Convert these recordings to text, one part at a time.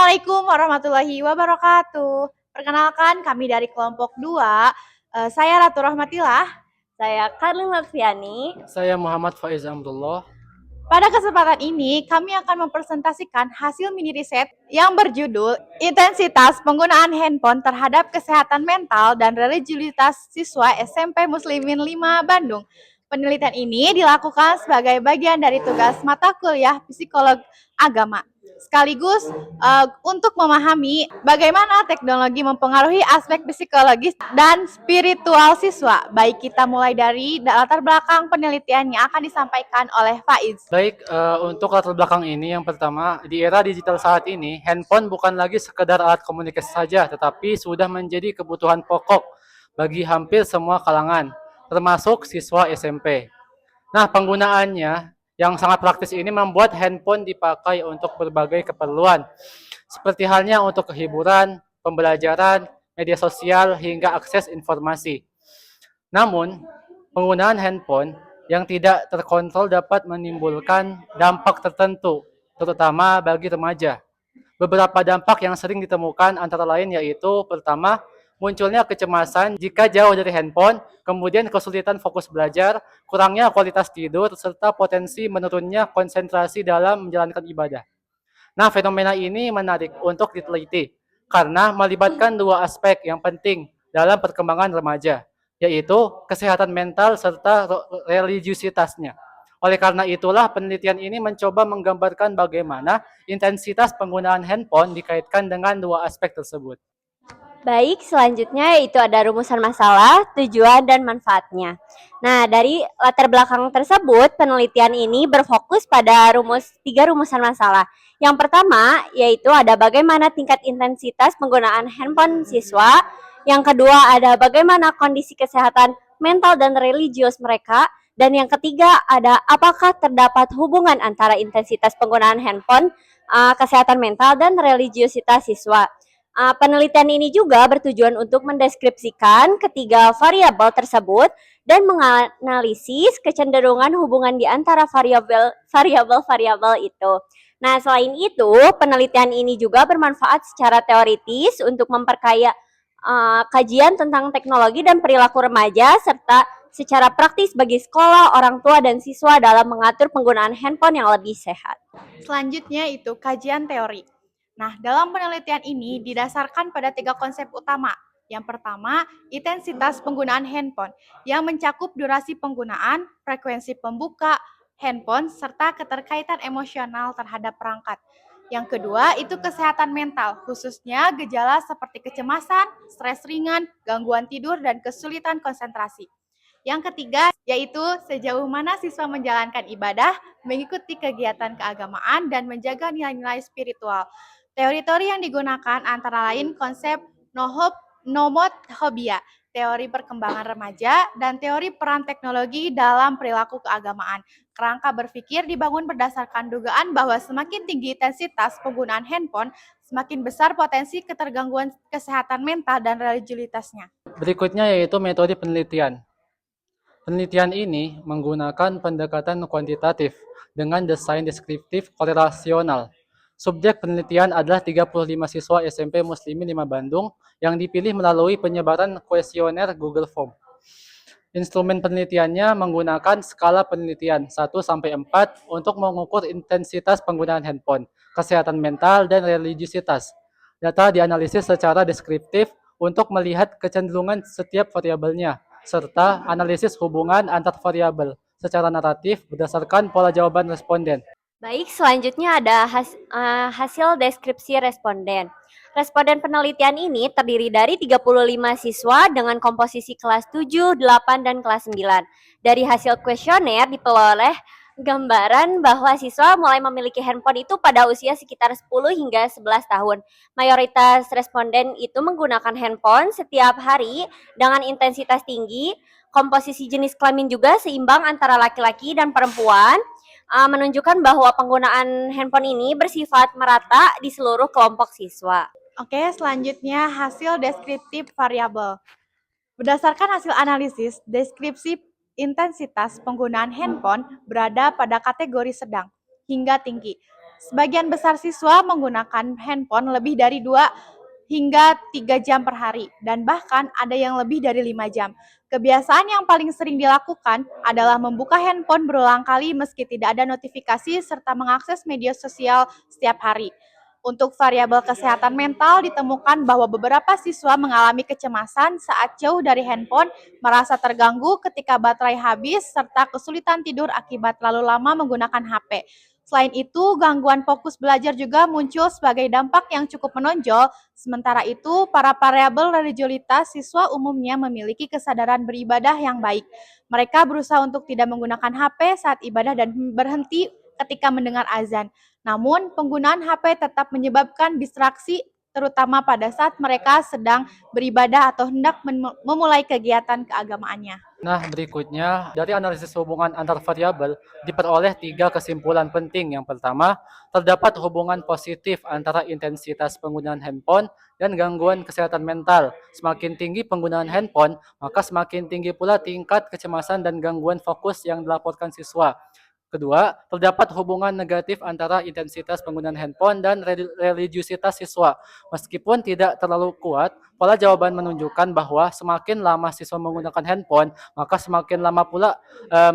Assalamualaikum warahmatullahi wabarakatuh. Perkenalkan kami dari kelompok 2. Saya Ratu Rahmatillah. Saya Karlin Latviani. Saya Muhammad Faiz Amrullah. Pada kesempatan ini, kami akan mempresentasikan hasil mini riset yang berjudul Intensitas Penggunaan Handphone Terhadap Kesehatan Mental dan Religiusitas Siswa SMP Muslimin 5 Bandung. Penelitian ini dilakukan sebagai bagian dari tugas mata kuliah Psikolog Agama. Sekaligus untuk memahami bagaimana teknologi mempengaruhi aspek psikologis dan spiritual siswa. Baik, kita mulai dari latar belakang penelitian yang akan disampaikan oleh Faiz. Baik, untuk latar belakang ini yang pertama, di era digital saat ini, handphone bukan lagi sekedar alat komunikasi saja, tetapi sudah menjadi kebutuhan pokok bagi hampir semua kalangan, termasuk siswa SMP. Nah, penggunaannya yang sangat praktis ini membuat handphone dipakai untuk berbagai keperluan, seperti halnya untuk kehiburan, pembelajaran, media sosial, hingga akses informasi. Namun, penggunaan handphone yang tidak terkontrol dapat menimbulkan dampak tertentu, terutama bagi remaja. Beberapa dampak yang sering ditemukan antara lain yaitu pertama, munculnya kecemasan jika jauh dari handphone, kemudian kesulitan fokus belajar, kurangnya kualitas tidur, serta potensi menurunnya konsentrasi dalam menjalankan ibadah. Nah, fenomena ini menarik untuk diteliti karena melibatkan dua aspek yang penting dalam perkembangan remaja, yaitu kesehatan mental serta religiusitasnya. Oleh karena itulah penelitian ini mencoba menggambarkan bagaimana intensitas penggunaan handphone dikaitkan dengan dua aspek tersebut. Baik, selanjutnya yaitu ada rumusan masalah, tujuan, dan manfaatnya. Nah, dari latar belakang tersebut, penelitian ini berfokus pada tiga rumusan masalah. Yang pertama, yaitu ada bagaimana tingkat intensitas penggunaan handphone siswa. Yang kedua, ada bagaimana kondisi kesehatan mental dan religius mereka. Dan yang ketiga, ada apakah terdapat hubungan antara intensitas penggunaan handphone, kesehatan mental, dan religiusitas siswa. Penelitian ini juga bertujuan untuk mendeskripsikan ketiga variabel tersebut dan menganalisis kecenderungan hubungan di antara variabel-variabel itu. Nah, selain itu, penelitian ini juga bermanfaat secara teoritis untuk memperkaya kajian tentang teknologi dan perilaku remaja, serta secara praktis bagi sekolah, orang tua, dan siswa dalam mengatur penggunaan handphone yang lebih sehat. Selanjutnya itu kajian teori. Nah, dalam penelitian ini didasarkan pada 3 konsep utama. Yang pertama, intensitas penggunaan handphone yang mencakup durasi penggunaan, frekuensi pembuka handphone, serta keterkaitan emosional terhadap perangkat. Yang kedua, itu kesehatan mental, khususnya gejala seperti kecemasan, stres ringan, gangguan tidur, dan kesulitan konsentrasi. Yang ketiga, yaitu sejauh mana siswa menjalankan ibadah, mengikuti kegiatan keagamaan, dan menjaga nilai-nilai spiritual. Teori-teori yang digunakan antara lain konsep nomophobia, teori perkembangan remaja, dan teori peran teknologi dalam perilaku keagamaan. Kerangka berpikir dibangun berdasarkan dugaan bahwa semakin tinggi intensitas penggunaan handphone, semakin besar potensi ketergangguan kesehatan mental dan religiusitasnya. Berikutnya yaitu metode penelitian. Penelitian ini menggunakan pendekatan kuantitatif dengan desain deskriptif korelasional. Subjek penelitian adalah 35 siswa SMP Muslimin 5 Bandung yang dipilih melalui penyebaran kuesioner Google Form. Instrumen penelitiannya menggunakan skala penelitian 1-4 untuk mengukur intensitas penggunaan handphone, kesehatan mental, dan religiusitas. Data dianalisis secara deskriptif untuk melihat kecenderungan setiap variabelnya, serta analisis hubungan antar variabel secara naratif berdasarkan pola jawaban responden. Baik, selanjutnya ada hasil deskripsi responden. Responden penelitian ini terdiri dari 35 siswa dengan komposisi kelas 7, 8, dan kelas 9. Dari hasil kuesioner diperoleh gambaran bahwa siswa mulai memiliki handphone itu pada usia sekitar 10 hingga 11 tahun. Mayoritas responden itu menggunakan handphone setiap hari dengan intensitas tinggi. Komposisi jenis kelamin juga seimbang antara laki-laki dan perempuan, menunjukkan bahwa penggunaan handphone ini bersifat merata di seluruh kelompok siswa. Oke, selanjutnya hasil deskriptif variabel. Berdasarkan hasil analisis, deskripsi intensitas penggunaan handphone berada pada kategori sedang hingga tinggi. Sebagian besar siswa menggunakan handphone lebih dari 2 hingga 3 jam per hari, dan bahkan ada yang lebih dari 5 jam. Kebiasaan yang paling sering dilakukan adalah membuka handphone berulang kali meski tidak ada notifikasi serta mengakses media sosial setiap hari. Untuk variabel kesehatan mental, ditemukan bahwa beberapa siswa mengalami kecemasan saat jauh dari handphone, merasa terganggu ketika baterai habis, serta kesulitan tidur akibat terlalu lama menggunakan HP. Selain itu, gangguan fokus belajar juga muncul sebagai dampak yang cukup menonjol. Sementara itu, para variabel religiulitas siswa umumnya memiliki kesadaran beribadah yang baik. Mereka berusaha untuk tidak menggunakan HP saat ibadah dan berhenti ketika mendengar azan. Namun, penggunaan HP tetap menyebabkan distraksi, terutama pada saat mereka sedang beribadah atau hendak memulai kegiatan keagamaannya. Nah, berikutnya, dari analisis hubungan antar variabel, diperoleh 3 kesimpulan penting. Yang pertama, terdapat hubungan positif antara intensitas penggunaan handphone dan gangguan kesehatan mental. Semakin tinggi penggunaan handphone, maka semakin tinggi pula tingkat kecemasan dan gangguan fokus yang dilaporkan siswa. Kedua, terdapat hubungan negatif antara intensitas penggunaan handphone dan religiusitas siswa. Meskipun tidak terlalu kuat, pola jawaban menunjukkan bahwa semakin lama siswa menggunakan handphone, maka semakin lama pula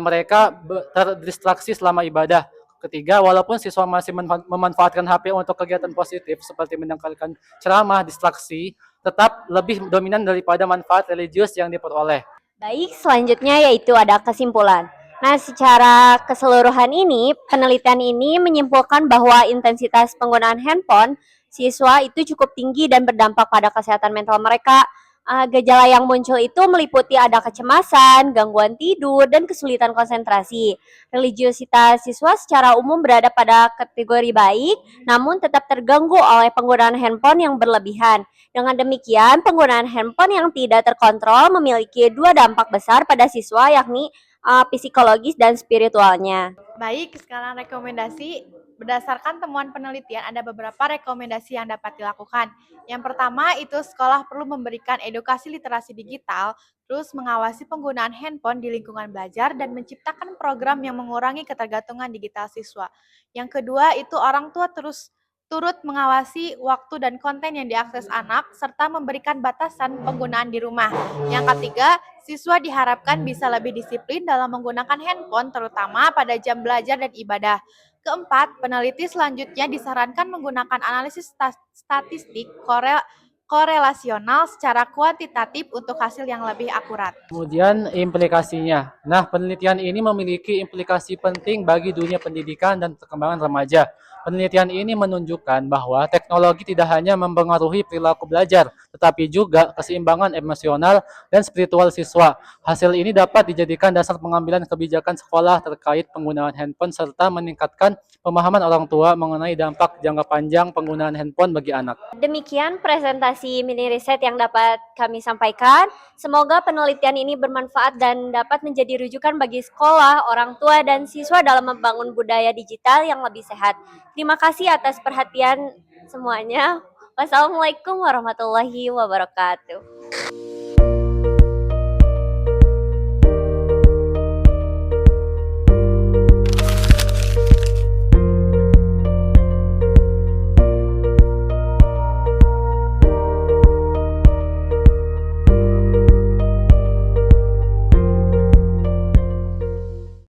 mereka terdistraksi selama ibadah. Ketiga, walaupun siswa masih memanfaatkan HP untuk kegiatan positif seperti mendengarkan ceramah, distraksi, tetap lebih dominan daripada manfaat religius yang diperoleh. Baik, selanjutnya yaitu ada kesimpulan. Nah, secara keseluruhan ini, penelitian ini menyimpulkan bahwa intensitas penggunaan handphone siswa itu cukup tinggi dan berdampak pada kesehatan mental mereka. Gejala yang muncul itu meliputi ada kecemasan, gangguan tidur, dan kesulitan konsentrasi. Religiositas siswa secara umum berada pada kategori baik, namun tetap terganggu oleh penggunaan handphone yang berlebihan. Dengan demikian, penggunaan handphone yang tidak terkontrol memiliki 2 dampak besar pada siswa, yakni psikologis dan spiritualnya. Baik, sekarang rekomendasi. Berdasarkan temuan penelitian, ada beberapa rekomendasi yang dapat dilakukan. Yang pertama, itu sekolah perlu memberikan edukasi literasi digital, terus mengawasi penggunaan handphone di lingkungan belajar, dan menciptakan program yang mengurangi ketergantungan digital siswa. Yang kedua, itu orang tua turut mengawasi waktu dan konten yang diakses anak, serta memberikan batasan penggunaan di rumah. Yang ketiga, siswa diharapkan bisa lebih disiplin dalam menggunakan handphone, terutama pada jam belajar dan ibadah. Keempat, peneliti selanjutnya disarankan menggunakan analisis statistik korelasional secara kuantitatif untuk hasil yang lebih akurat. Kemudian implikasinya. Nah, penelitian ini memiliki implikasi penting bagi dunia pendidikan dan perkembangan remaja. Penelitian ini menunjukkan bahwa teknologi tidak hanya mempengaruhi perilaku belajar, tetapi juga keseimbangan emosional dan spiritual siswa. Hasil ini dapat dijadikan dasar pengambilan kebijakan sekolah terkait penggunaan handphone serta meningkatkan pemahaman orang tua mengenai dampak jangka panjang penggunaan handphone bagi anak. Demikian presentasi mini riset yang dapat kami sampaikan. Semoga penelitian ini bermanfaat dan dapat menjadi rujukan bagi sekolah, orang tua, dan siswa dalam membangun budaya digital yang lebih sehat. Terima kasih atas perhatian semuanya. Wassalamualaikum warahmatullahi wabarakatuh.